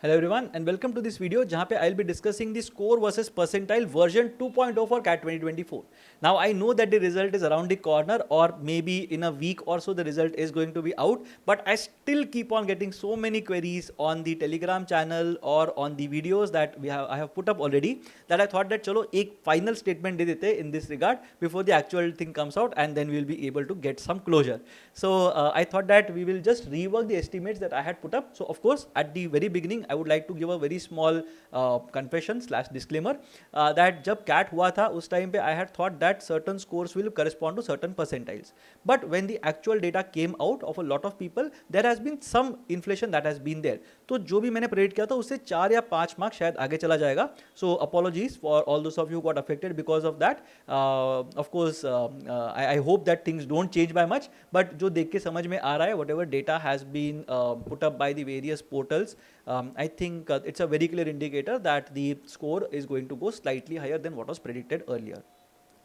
Hello everyone and welcome to this video जहाँ पे I'll be discussing the score versus percentile version 2.0 for CAT 2024. Now I know that the result is around the corner or maybe in a week or so the result is going to be out, but I still keep on getting so many queries on the Telegram channel or on the videos that I have put up already that I thought that चलो एक final statement दे देते in this regard before the actual thing comes out and then we will be able to get some closure. So I thought that we will just rework the estimates that I had put up. So of course at the very beginning I would like to give a very small confession slash disclaimer that जब CAT हुआ था उस time पे I had thought that certain scores will correspond to certain percentiles. But when the actual data came out of a lot of people, there has been some inflation that has been there. तो जो भी मैंने predict किया था उससे 4 या 5 marks शायद आगे चला जाएगा. So apologies for all those of you who got affected because of that. Of course I hope that things don't change by much. But जो देख के समझ में आ रहा है whatever data has been put up by the various portals, I think it's a very clear indicator that the score is going to go slightly higher than what was predicted earlier.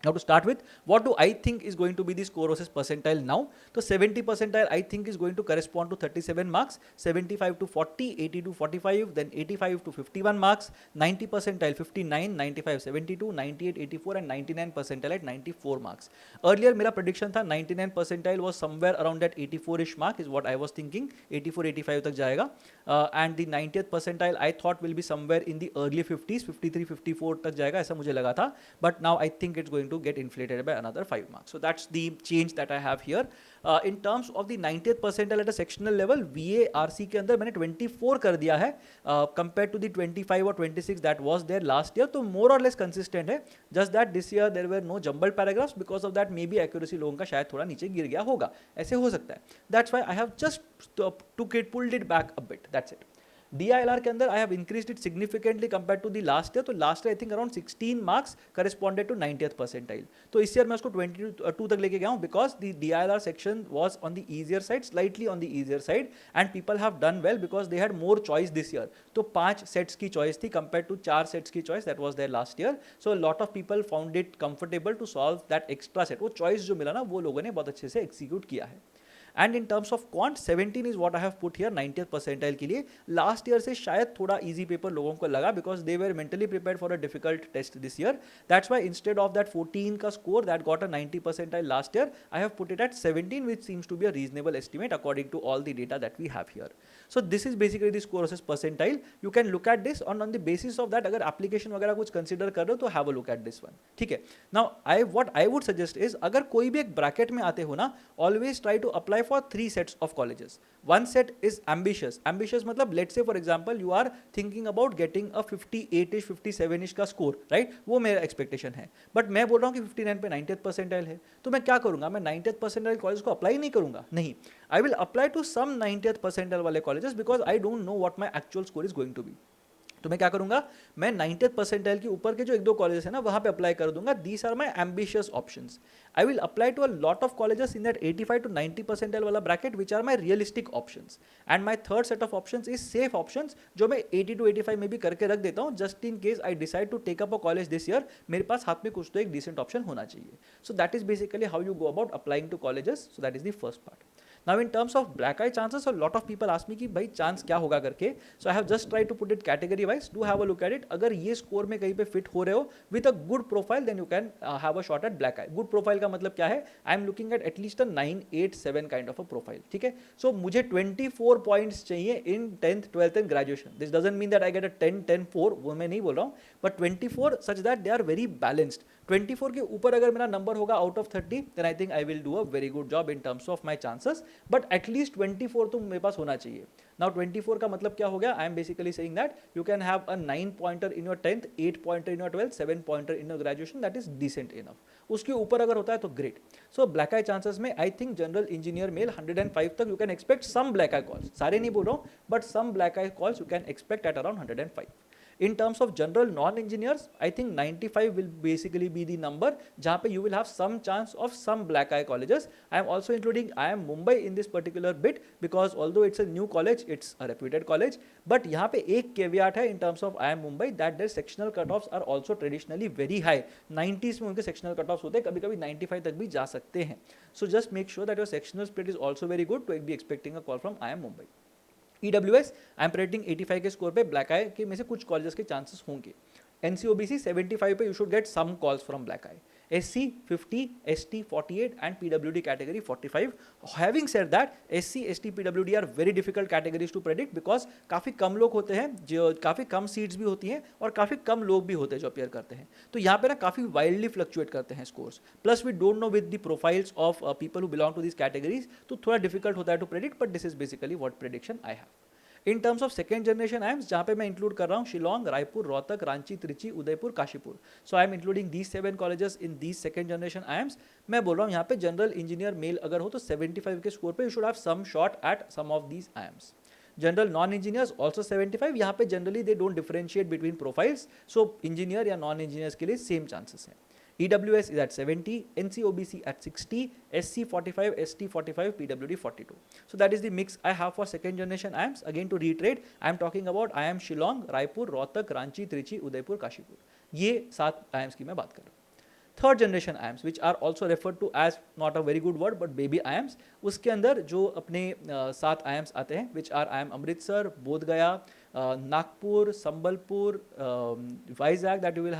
Now to start with, what do I think is going to be the score versus percentile now? So 70 percentile I think is going to correspond to 37 marks, 75 to 40, 80 to 45, then 85 to 51 marks, 90 percentile 59, 95 72, 98 84 and 99 percentile at 94 marks. Earlier मेरा prediction था 99 percentile was somewhere around that 84ish mark is what I was thinking, 84 85 तक जाएगा, and the 90th percentile I thought will be somewhere in the early 50s, 53 54 तक जाएगा ऐसा मुझे लगा था, but now I think it's going to get inflated by another 5 marks. So that's the change that I have here. In terms of the 90th percentile at a sectional level, VARC के अंदर मैंने 24 कर दिया है compared to the 25 or 26 that was there last year. तो more or less consistent है. Just that this year there were no jumbled paragraphs, because of that maybe accuracy लोगों का शायद थोड़ा नीचे गिर गया होगा. ऐसे हो सकता है. That's why I have just pulled it back a bit. That's it. DILR के अंदर I have increased it significantly compared to the last year. तो last year I think around 16 marks corresponded to 90th percentile. तो इस year मैं उसको 22 तक लेके गया हूँ because the DILR section was on the easier side, slightly on the easier side, and people have done well because they had more choice this year. तो 5 sets की choice थी compared to 4 sets की choice that was there last year. So a lot of people found it comfortable to solve that extra set. वो choice जो मिला ना वो लोगों ने बहुत अच्छे से execute किया है. And in terms of quant 17 is what I have put here 90th percentile के लिए. लास्ट ईयर से शायद थोड़ा इजी पेपर लोगों को लगा because they were mentally prepared for a difficult test this year. That's why instead of that 14 का score that got a 90 percentile last year, I have put it at 17 which seems to be a reasonable estimate according to all the data that we have here. So this is basically the score versus percentile. You can look at this on the basis of that. अगर application वगैरह कुछ consider कर रहे हो तो have a look at this one. ठीक है. Now what I would suggest is अगर कोई भी एक ब्रैकेट में आते हो ना, always try to apply for 3 sets of colleges. One set is ambitious मतलब let's say for example you are thinking about getting a 58ish 57ish का score, right? वो मेरा expectation है, but मैं बोल रहा हूँ कि 59 पे 90th percentile है, तो मैं क्या करूँगा? मैं 90th percentile कॉलेज को अप्लाई नहीं करूँगा, नहीं. I will apply to some 90th percentile वाले colleges because I don't know what my actual score is going to be. तो मैं क्या करूंगा? मैं 90th परसेंटाइल के ऊपर के जो 1-2 कॉलेजेस है ना वहां पे अप्लाई कर दूंगा. These are my ambitious options. I will apply to a lot of colleges in that 85 to 90 percentile वाला bracket which are my realistic options. And my third set of options is safe options जो मैं 80 to 85 में भी करके रख देता हूं just in case I decide to take up a college this year. मेरे पास हाथ में कुछ तो एक डिसेंट ऑप्शन होना चाहिए. So that is basically how you go about applying to colleges. So that is the first part. Now in terms of black eye chances, a lot of people ask me कि भाई chance क्या होगा करके. So I have just tried to put it category wise. Do have a look at it. अगर ये score में कहीं पे फिट हो रहे हो with a good profile, then you can have a shot at black eye. Good profile का मतलब क्या है? I am looking at least a 987 kind of a profile. ठीक है. So मुझे 24 points चाहिए in 10th, 12th and graduation. This doesn't mean that I get a 10, 10, 4. वो मैं नहीं बोल रहा हूँ. But 24 such that they are very balanced. 24 के ऊपर अगर मेरा नंबर होगा out of 30, then I think I will do a very good job in terms of my chances. But at least 24 तो मेरे पास होना चाहिए. Now 24 का मतलब क्या हो गया? I am basically saying that you can have a 9 pointer in your 10th, 8 pointer in your 12th, 7 pointer in your graduation. That is decent enough. उसके ऊपर अगर होता है तो great. So black eye chances में I think general engineer male 105 तक you can expect some black eye calls. सारे नहीं बोल रहा हूँ, but some black eye calls you can expect at around 105. In terms of general non-engineers, I think 95 will basically be the number जहाँ पे you will have some chance of some black eye colleges. I am also including IIM Mumbai in this particular bit because although it's a new college, it's a reputed college. But यहाँ पे एक caveat है in terms of IIM Mumbai that their sectional cutoffs are also traditionally very high. 90s में उनके sectional cutoffs होते हैं, कभी-कभी 95 तक भी जा सकते हैं. So just make sure that your sectional split is also very good to be expecting a call from IIM Mumbai. EWS I am predicting 85 के स्कोर पे ब्लैक आई के में से कुछ कॉलेजेस के चांसेस होंगे. NCOBC 75 पे you should get some calls from black I. SC 50, ST 48 and PWD category 45. Having said that, SC, ST, PWD are very difficult categories to predict because काफ़ी कम लोग होते हैं, जो काफ़ी कम सीट्स भी होती हैं और काफ़ी कम लोग भी होते हैं जो अपियर करते हैं. तो यहाँ पे ना काफ़ी वाइल्डली फ्लक्चुएट करते हैं scores. Plus we don't know with the profiles of people who belong to this categories, तो थोड़ा डिफिकल्ट होता है to predict, but this is basically what prediction I have. In terms of second generation IIMs, जहाँ पे मैं इंक्लूड कर रहा हूँ Shillong, Raipur, Rohtak, Ranchi, Trichy, Udaipur, Kashipur. So I am including these 7 colleges in these second generation IIMs. मैं बोल रहा हूँ यहाँ पे जनरल इंजीनियर मेल अगर हो तो 75 के स्कोर पे you should have some shot at some of these IIMs. General non engineers also 75. यहाँ पे generally they don't differentiate between profiles, so engineer या नॉन इंजीनियर्स के लिए सेम चांसेस हैं. EWS is at 70, NCOBC at 60, SC 45, ST 45, PWD 42. So that is the mix I have for second generation IIMs. Again to reiterate, I am talking about IIM Shillong, Raipur, Rohtak, Ranchi, Trichy, Udaipur, Kashipur. ये 7 IIMs की मैं बात कर रहा हूँ. Third generation IIMs which are also referred to as not a very good word but baby IIMs, उसके अंदर जो अपने 7 IIMs आते हैं which are IIM Amritsar, Bodhgaya, Nagpur, Sambalpur, Vizag that you will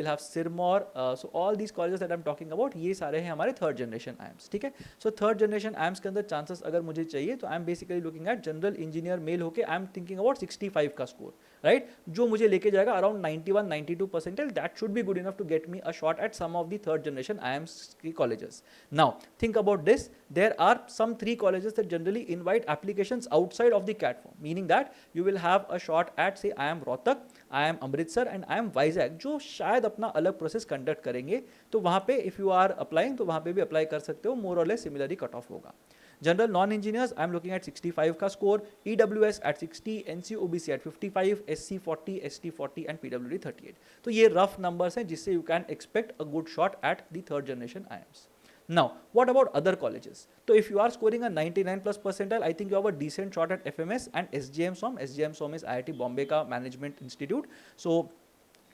have Sirmaur, so all these colleges that I'm talking about ये सारे हैं हमारे थर्ड जनरेशन IIMs. ठीक है. सो थर्ड जनरेशन IIMs के अंदर चांसेस अगर मुझे चाहिए तो I am basically looking at general engineer male होके आई एम थिंकिंग अबाउट 65 का स्कोर, राइट, जो मुझे लेके जाएगा around 91 92 percentile. That should be good enough to get me a shot at some of the third generation IIMs की colleges. Now think about this, there are some 3 colleges that generally invite applications outside of the CAT form, meaning that you will have a shot at say IIM Rohtak, IIM Amritsar and IIM Vizag, जो शायद अपना अलग process conduct करेंगे. तो वहाँ पे if you are applying तो वहाँ पे भी अप्लाई कर सकते हो, मोर और लेस सिमिलरली कट ऑफ होगा. General non engineers I am looking at 65 का score, EWS at 60, NCOBC at 55, SC 40, ST 40 and PWD 38. तो ये रफ नंबर्स हैं जिससे you can expect a good shot at the third generation IIMs. Now, what about other colleges? So if you are scoring a 99 plus percentile, I think you have a decent shot at FMS and SJM SOM. SJM SOM is IIT Bombay का management institute. So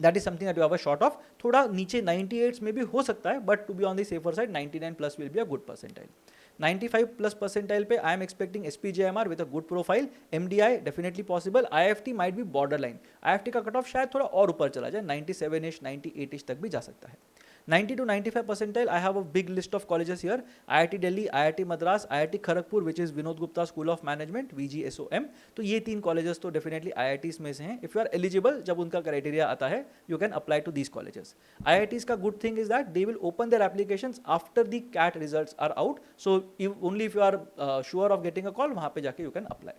that is something that you have a shot of. थोड़ा नीचे 98 में भी हो सकता है, but to be on the safer side, 99 plus will be a good percentile. 95 plus percentile पे I am expecting SPJMR with a good profile. MDI definitely possible. IFT might be borderline. IFT का cut off शायद थोड़ा और ऊपर चला जाए, 97ish 98ish तक भी जा सकता है. 90 to 95 percentile, I have a big list of colleges here. IIT Delhi, IIT Madras, IIT Kharagpur, which is Vinod Gupta School of Management, VGSOM. तो ये 3 colleges तो definitely IITs में से हैं. If you are eligible, जब उनका criteria आता है, you can apply to these colleges. IITs का good thing is that they will open their applications after the CAT results are out. So only if you are sure of getting a call, वहाँ पे जाके you can apply.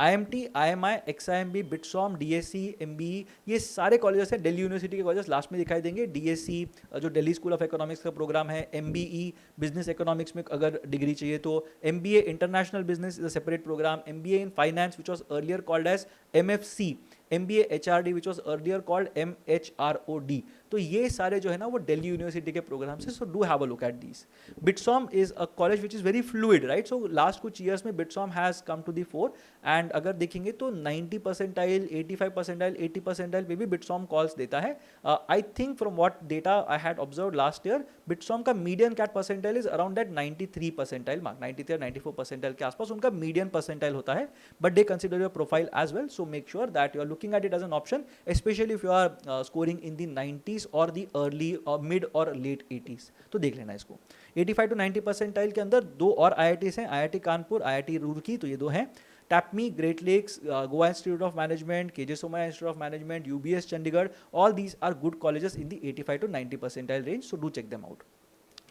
IMT, IMI, XIMB, BITSOM, DSC, MBE, ये सारे colleges हैं. Delhi university के colleges last में दिखाई देंगे. DSC जो दिल्ली स्कूल ऑफ इकोनॉमिक्स का प्रोग्राम है, MBE बिजनेस इकोनॉमिक्स में अगर डिग्री चाहिए तो, MBA international business is a separate program, MBA in finance which was earlier called as MFC, MBA HRD which was earlier called MHROD. तो ये सारे जो है ना वो दिल्ली यूनिवर्सिटी के प्रोग्राम से. So do have a look at these. BITSoM is a college which is very fluid, right. So last कुछ ईयर्स में BITSoM has come to the four and अगर देखेंगे तो 90 परसेंटाइल, 85 परसेंटाइल, 80 परसेंटाइल पे भी बिटसॉम कॉल्स देता है. I think from what data I had observe last year, BITSoM का median CAT percentile is around that 93 percentile mark, 93 94 percentile के आसपास उनका मीडियन परसेंटाइल होता है. But they consider your profile as well, so make sure that you are looking at it as an option, especially if you are scoring in the 90s or the early or mid or late 80s. तो देख लेना इसको. 85 to 90 percentile के अंदर 2 और IITs हैं, IIT Kanpur, IIT Roorkee, तो ये 2 हैं. TAPMI, great lakes, Goa institute of management, KJ Somaiya institute of management, UBS Chandigarh, all these are good colleges in the 85 to 90 percentile range, so do check them out.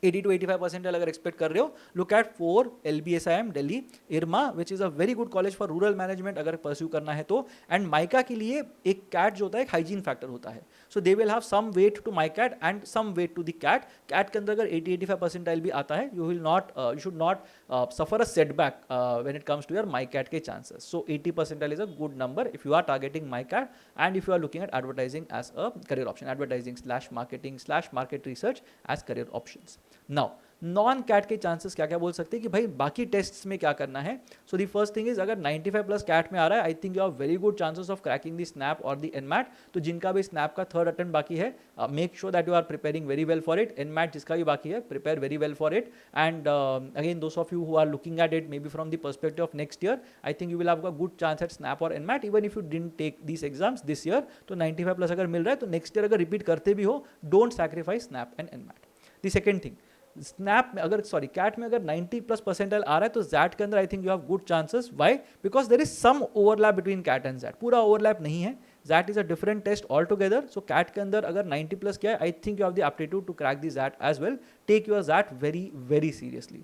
80 to 85 percentile अगर expect कर रहे हो, look at 4 LBSIM Delhi, IRMA which is a very good college for rural management अगर pursue करना है तो, and mica के लिए एक कैट जो होता है एक हाइजीन फैक्टर होता है. So they will have some weight to MICAT and some weight to the CAT. CAT के अंदर अगर 80-85 परसेंटाइल भी आता है, you should not suffer a setback when it comes to your MICAT के chances. So 80 percentile is a good number if you are targeting MICAT and if you are looking at advertising as a career option, advertising /marketing/market research as career options. Now non CAT के chances क्या क्या बोल सकते हैं कि भाई बाकी tests में क्या करना है. So the first thing is अगर 95 प्लस कैट में आ रहा है, I think you have very good chances of cracking the SNAP और द एनमैट. तो जिनका भी स्नैप का थर्ड अटेम्प्ट बाकी है, make sure that you are preparing very well for it. NMAT जिसका भी बाकी है, prepare very well for it. And again those of you who are looking at it may be from the perspective of next year, I think you will have a good chance at SNAP और NMAT even if you didn't take this exams this year. तो 95 plus अगर मिल रहा है तो next year अगर repeat करते भी हो, don't sacrifice snap and NMAT. The second thing, snap में अगर सॉरी कैट में अगर 90 प्लस परसेंटाइल आ रहा है तो जैट के अंदर I think you have good chances. Why? Because there is some overlap between CAT and XAT. पूरा ओवरलैप नहीं है. XAT is a different test all together. So CAT के अंदर अगर 90 प्लस किया है, I think you have the aptitude to crack the XAT as well. Take your XAT very very seriously.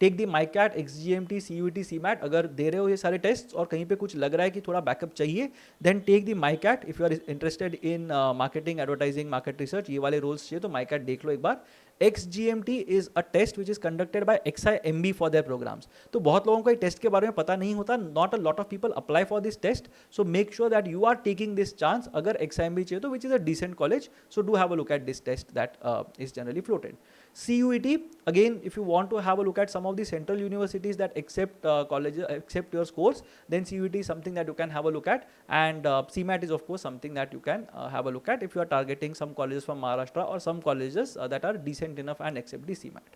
Take the MICAT, XGMT, CUET, CMAT. अगर दे रहे हो ये सारे टेस्ट और कहीं पे कुछ लग रहा है कि थोड़ा बैकअप चाहिए, then take the MICAT. If you are interested in marketing, advertising, market research, ये वाले रोल्स चाहिए तो माइकैट देख लो एक बार. XGMT is a test which is conducted by XIMB for their programs. तो बहुत लोगों को ये टेस्ट के बारे में पता नहीं होता. Not a lot of people apply for this test. So make sure that you are taking this chance. अगर XIMB चाहिए तो which is a decent college. So do have a look at this test that is generally floated. CUET, again, if you want to have a look at some of the central universities that accept colleges, accept your scores, then CUET is something that you can have a look at. And CMAT is of course something that you can have a look at if you are targeting some colleges from Maharashtra or some colleges that are decent enough and accept the CMAT.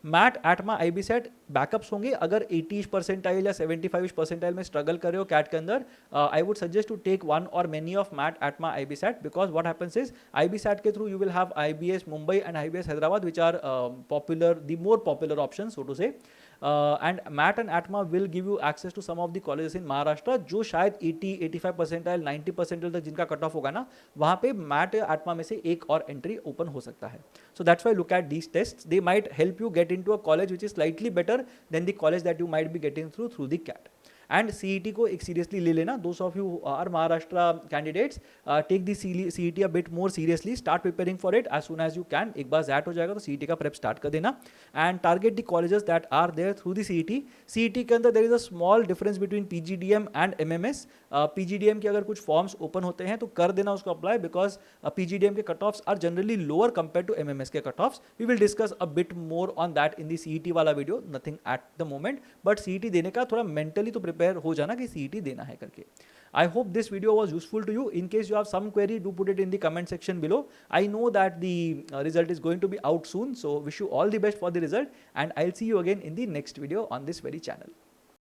MAT, ATMA, IBSET backups होंगे. अगर 80 percentile या 75 percentile में struggle कर रहे हो CAT के अंदर, I would suggest to take one or many of MAT, ATMA, IBSET, because what happens is IBSET के through you will have IBS Mumbai and IBS Hyderabad which are popular, the more popular option so to say. And MAT and ATMA will give you access to some of the colleges in Maharashtra जो शायद 80-85 percentile 90 percentile तक जिनका cut off होगा ना, वहाँ पे mat या एटमा में से एक और एंट्री ओपन हो सकता है. So that's why look at these tests. They might help you get into a college which is slightly better than the college that you might be getting through the CAT. And CET को एक seriously ले लेना. Those of you are Maharashtra candidates, take the CET a bit more seriously. Start preparing for it as soon as you can. एक बार jet हो जाएगा तो CET का प्रेप स्टार्ट कर देना. And target the colleges that are there through the CET. CET के अंदर there is a small difference between PGDM and MMS. PGDM के अगर कुछ फॉर्म्स ओपन होते हैं तो कर देना उसको अप्लाई, बिकॉज PGDM के cut offs are generally lower compare to MMS के cut offs. We will discuss a bit more on that in the CET वाला video. Nothing at the moment, but CET देने का थोड़ा mentally तो prepare हो जाना कि CET देना है करके. I hope this video was useful to you. In case you have some query, do put it in the comment section below. I know that the result is going to be out soon, so wish you all the best for the result, and I'll see you again in the next video on this very channel.